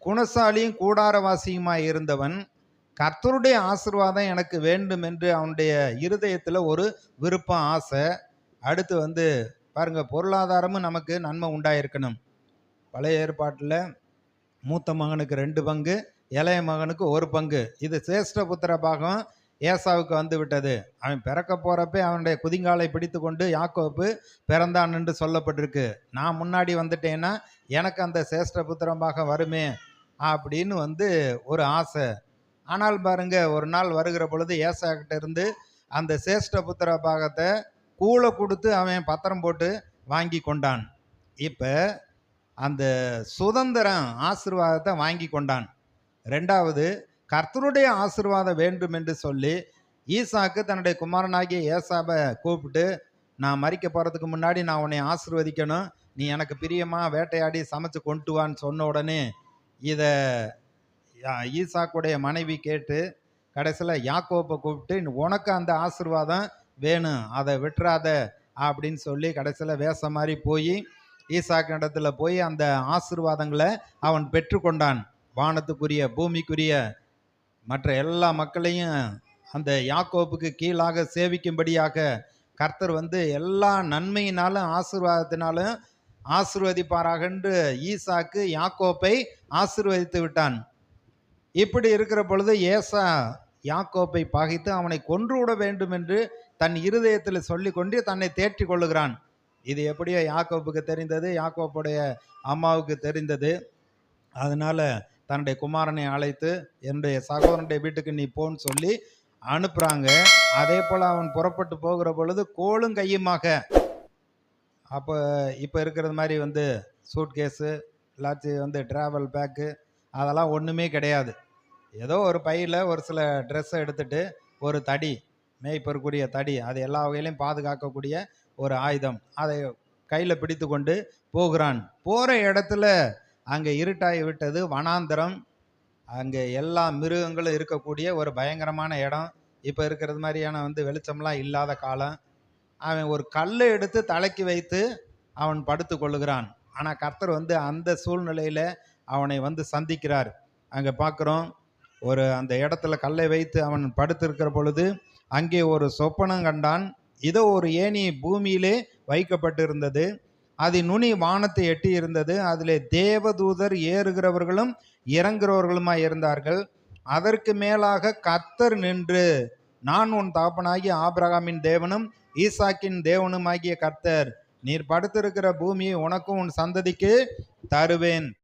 குணசாலியும் கூடாரவாசியுமாய் இருந்தவன், கர்த்தருடைய ஆசீர்வாதம் எனக்கு வேண்டும் என்று அவனுடைய இருதயத்துல ஒரு விருப்பம், ஆசை. அடுத்து பாருங்க, பொருளாதாரமும் நமக்கு நன்மை உண்டாயிருக்கணும். பழைய ஏற்பாட்டுல மூத்த மகனுக்கு 2 பங்கு, இளைய மகனுக்கு 1 பங்கு. இது சேஷ்ட புத்திர பாகம் ஏசாவுக்கு வந்து விட்டது. அவன் பிறக்க போறப்பே அவனுடைய குதிங்காலை பிடித்து கொண்டு யாக்கோப்பு பிறந்தான் என்று சொல்லப்பட்டிருக்கு. நான் முன்னாடி வந்துட்டேன்னா எனக்கு அந்த சேஷ்ட புத்திர பாகம் வருமே அப்படின்னு ஒரு ஆசை. ஆனால் பாருங்க, ஒரு நாள் வருகிற பொழுது ஏசா கிட்ட இருந்து அந்த சேஷ்ட புத்திர பாகத்தை கூளை கொடுத்து அவன் பத்திரம் போட்டு வாங்கி கொண்டான். இப்ப அந்த சுதந்திரம் ஆசீர்வாதத்தை வாங்கி கொண்டான். ரெண்டாவது, கர்த்தருடைய ஆசீர்வாதம் வேண்டும் என்று சொல்லி ஈசாக்கு தன்னுடைய குமாரனாகிய ஏசாவை கூப்பிட்டு, நான் மரிக்க போறதுக்கு முன்னாடி நான் உன்னை ஆசீர்வதிக்கணும், நீ எனக்கு பிரியமா வேட்டையாடி சமைச்சு கொண்டு வான்னு சொன்ன உடனே இதை ஈசாக்குடைய மனைவி கேட்டு கடைசியில் யாக்கோப்பை கூப்பிட்டு, உனக்கு அந்த ஆசீர்வாதம் வேணும், அதை விட்டுறாத அப்படின்னு சொல்லி கடைசியில் வேஷம் மாதிரி போய் ஈசாக்கு இடத்துல போய் அந்த ஆசீர்வாதங்களை அவன் பெற்றுக்கொண்டான். வானத்துக்குரிய பூமிக்குரிய மற்ற எல்லா மக்களையும் அந்த யாக்கோப்புக்கு கீழாக சேவிக்கும்படியாக கர்த்தர் எல்லா நன்மையினாலும் ஆசீர்வாதத்தினாலும் ஆசீர்வதிப்பாராக என்று ஈசாக்கு யாக்கோப்பை ஆசீர்வதித்து விட்டான். இப்படி இருக்கிற பொழுது ஏசா யாக்கோப்பை பகைத்து அவனை கொன்று விட வேண்டும் என்று தன் இருதயத்தில் சொல்லி கொண்டு தன்னை தேற்றி கொள்ளுகிறான். இது எப்படியோ யாக்கோப்புக்கு தெரிந்தது, யாக்கோப்புடைய அம்மாவுக்கு தெரிந்தது. அதனால தன்னுடைய குமாரனை அழைத்து என்னுடைய சகோதரனுடைய வீட்டுக்கு நீ போன்னு சொல்லி அனுப்புறாங்க. அதே போல அவன் புறப்பட்டு போகிற பொழுது கோலும் கையுமாக, அப்போ இப்போ இருக்கிறது மாதிரி சூட்கேஸு இல்லாச்சு ட்ராவல் பேக்கு அதெல்லாம் ஒன்றுமே கிடையாது. ஏதோ ஒரு பையில் ஒரு சில ட்ரெஸ்ஸை எடுத்துட்டு, ஒரு தடி, மேய்ப்பருக்குரிய தடி, அது எல்லா வகையிலையும் பாதுகாக்கக்கூடிய ஒரு ஆயுதம், அதை கையில் பிடித்து கொண்டு போகிறான். போகிற இடத்துல அங்கே இருட்டாகி விட்டது, வனாந்தரம், அங்கே எல்லா மிருகங்களும் இருக்கக்கூடிய ஒரு பயங்கரமான இடம். இப்போ இருக்கிறது மாதிரியான வெளிச்சம்லாம் இல்லாத காலம். அவன் ஒரு கல்லை எடுத்து தலைக்கு வைத்து அவன் படுத்து கொள்ளுகிறான். ஆனால் கர்த்தர் அந்த சூழ்நிலையில் அவனை சந்திக்கிறார். அங்கே பார்க்குறோம், அந்த இடத்துல கல்லை வைத்து அவன் படுத்திருக்கிற பொழுது அங்கே ஒரு சொப்பனம் கண்டான். இதோ ஒரு ஏணி பூமியிலே வைக்கப்பட்டிருந்தது, அது நுனி வானத்தை எட்டி இருந்தது, அதிலே தேவதூதர் ஏறுகிறவர்களும் இறங்குகிறவர்களுமாய் இருந்தார்கள். அதற்கு மேலாக கர்த்தர் நின்று, நான் உன் தகப்பனாகிய ஆபிரகாமின் தேவனும் ஈசாக்கின் தேவனுமாகிய கர்த்தர், நீர் படுத்திருக்கிற பூமியை உனக்கும் உன் சந்ததிக்கு தருவேன்.